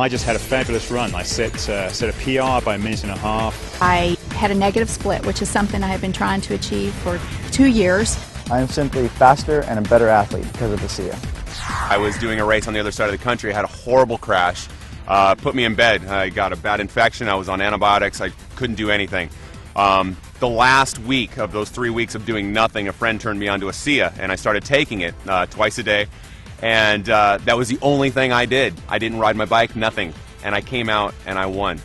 I just had a fabulous run. I set a PR by a minute and a half. I had a negative split, which is something I have been trying to achieve for 2 years. I am simply faster and a better athlete because of the SIA. I was doing a race on the other side of the country, had a horrible crash, put me in bed. I got a bad infection, I was on antibiotics, I couldn't do anything. The last week of those 3 weeks of doing nothing, a friend turned me onto a SIA, and I started taking it twice a day, and that was the only thing I did. I didn't ride my bike, nothing, and I came out and I won.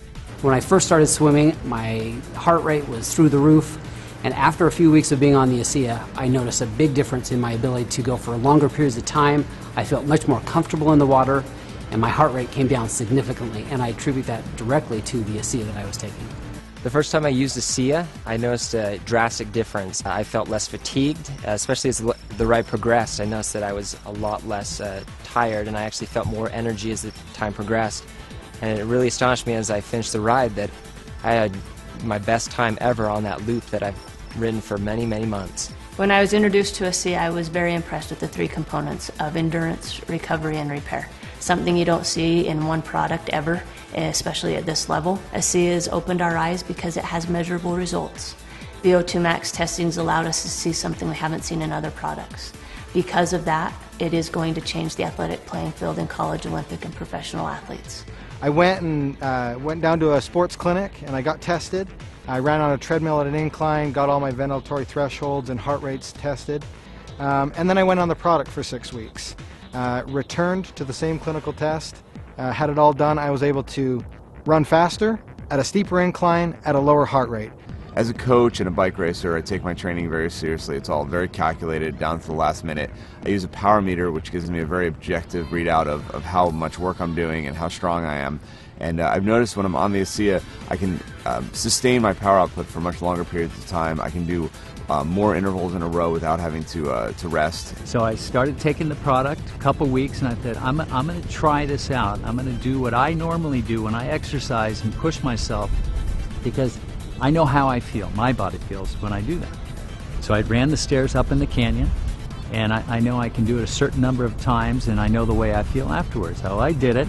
When I first started swimming, my heart rate was through the roof, and after a few weeks of being on the SIA, I noticed a big difference in my ability to go for longer periods of time. I felt much more comfortable in the water, and my heart rate came down significantly, and I attribute that directly to the SIA that I was taking. The first time I used the SIA, I noticed a drastic difference. I felt less fatigued, especially as the ride progressed. I noticed that I was a lot less tired, and I actually felt more energy as the time progressed. And it really astonished me as I finished the ride that I had my best time ever on that loop that I've ridden for many, many months. When I was introduced to a SIA, I was very impressed with the 3 components of endurance, recovery, and repair. Something you don't see in one product ever, especially at this level. A SIA has opened our eyes because it has measurable results. VO2 max testing has allowed us to see something we haven't seen in other products. Because of that, it is going to change the athletic playing field in college, Olympic, and professional athletes. I went down to a sports clinic and I got tested. I ran on a treadmill at an incline, got all my ventilatory thresholds and heart rates tested, and then I went on the product for 6 weeks. Returned to the same clinical test, had it all done. I was able to run faster, at a steeper incline, at a lower heart rate. As a coach and a bike racer, I take my training very seriously. It's all very calculated, down to the last minute. I use a power meter, which gives me a very objective readout of how much work I'm doing and how strong I am. And I've noticed when I'm on the SIA, I can sustain my power output for much longer periods of time. I can do more intervals in a row without having to rest. So I started taking the product a couple weeks, and I said, I'm going to try this out. I'm going to do what I normally do when I exercise and push myself, because I know how I feel, my body feels when I do that. So I ran the stairs up in the canyon, and I know I can do it a certain number of times, and I know the way I feel afterwards. So I did it,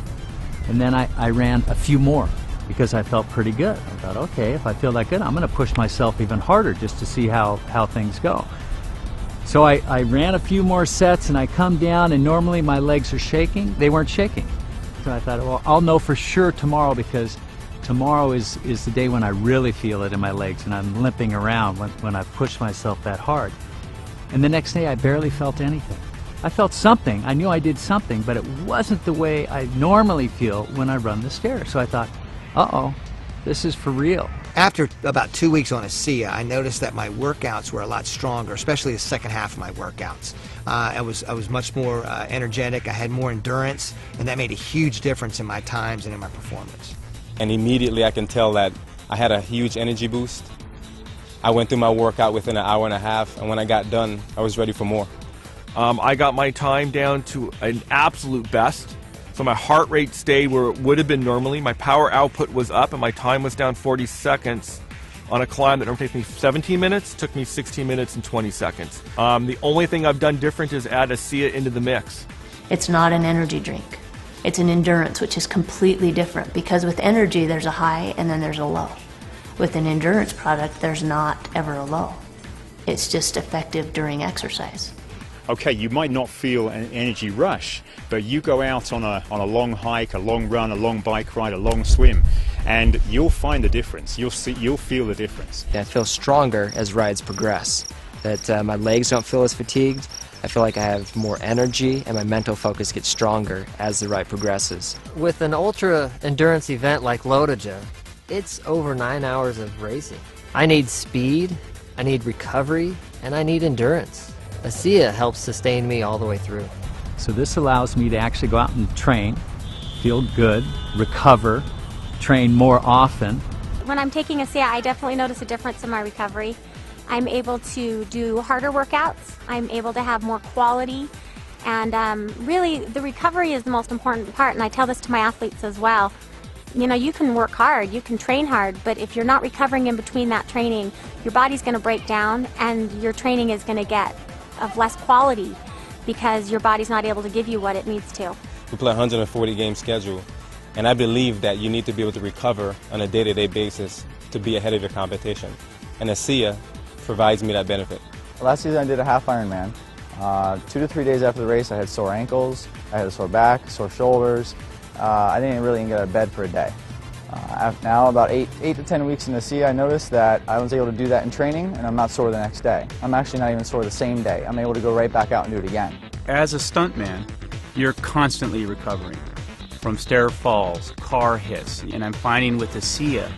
and then I ran a few more because I felt pretty good. I thought, okay, if I feel that good, I'm going to push myself even harder just to see how things go. So I ran a few more sets, and I come down, and normally my legs are shaking. They weren't shaking. So I thought, well, I'll know for sure tomorrow, because tomorrow is the day when I really feel it in my legs and I'm limping around when I push myself that hard. And the next day I barely felt anything. I felt something, I knew I did something, but it wasn't the way I normally feel when I run the stairs. So I thought, uh-oh, this is for real. After about 2 weeks on a SIA, I noticed that my workouts were a lot stronger, especially the second half of my workouts. I was much more energetic, I had more endurance, and that made a huge difference in my times and in my performance. And immediately I can tell that I had a huge energy boost. I went through my workout within an hour and a half, and when I got done, I was ready for more. I got my time down to an absolute best. So my heart rate stayed where it would have been normally. My power output was up, and my time was down 40 seconds on a climb that normally takes me 17 minutes, took me 16 minutes and 20 seconds. The only thing I've done different is add a SIA into the mix. It's not an energy drink. It's an endurance, which is completely different, because with energy there's a high and then there's a low. With an endurance product, there's not ever a low. It's just effective during exercise. Okay, you might not feel an energy rush, but you go out on a long hike, a long run, a long bike ride, a long swim, and you'll find the difference. You'll feel the difference. I feel stronger as rides progress, that my legs don't feel as fatigued. I feel like I have more energy, and my mental focus gets stronger as the ride progresses. With an ultra endurance event like Lotoja, it's over 9 hours of racing. I need speed, I need recovery, and I need endurance. A SIA helps sustain me all the way through. So this allows me to actually go out and train, feel good, recover, train more often. When I'm taking a SIA, I definitely notice a difference in my recovery. I'm able to do harder workouts, I'm able to have more quality, and really the recovery is the most important part, and I tell this to my athletes as well. You know, you can work hard, you can train hard, but if you're not recovering in between that training, your body's going to break down and your training is going to get of less quality because your body's not able to give you what it needs to. We play a 140 game schedule, And I believe that you need to be able to recover on a day-to-day basis to be ahead of your competition. And ASEA provides me that benefit. Last season I did a half Ironman. 2 to 3 days after the race I had sore ankles, I had a sore back, sore shoulders. I didn't really even get out of bed for a day. Now about 8 to 10 weeks in ASEA, I noticed that I was able to do that in training and I'm not sore the next day. I'm actually not even sore the same day. I'm able to go right back out and do it again. As a stuntman, you're constantly recovering from stair falls, car hits, and I'm finding with ASEA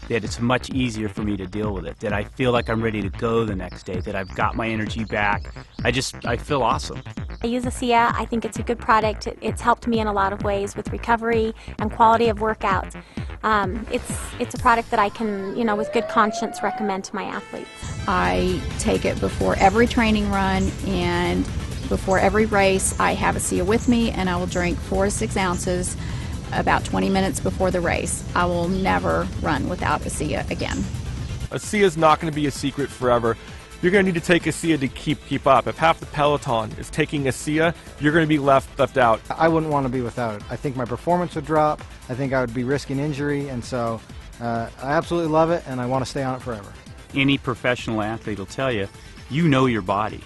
that it's much easier for me to deal with it, that I feel like I'm ready to go the next day, that I've got my energy back. I feel awesome. I use ASEA. I think it's a good product. It's helped me in a lot of ways with recovery and quality of workout. It's a product that I can, with good conscience recommend to my athletes. I take it before every training run and before every race. I have ASEA with me, and I will drink 4 to 6 ounces about 20 minutes before the race. I will never run without ASEA again. ASEA is not going to be a secret forever. You're going to need to take ASEA to keep up. If half the peloton is taking ASEA, you're going to be left out. I wouldn't want to be without it. I think my performance would drop. I think I would be risking injury, and so I absolutely love it, and I want to stay on it forever. Any professional athlete will tell you, you know your body.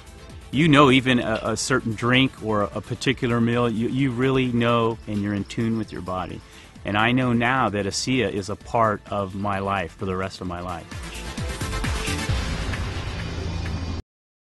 You know even a certain drink or a particular meal, you really know and you're in tune with your body. And I know now that ASEA is a part of my life for the rest of my life.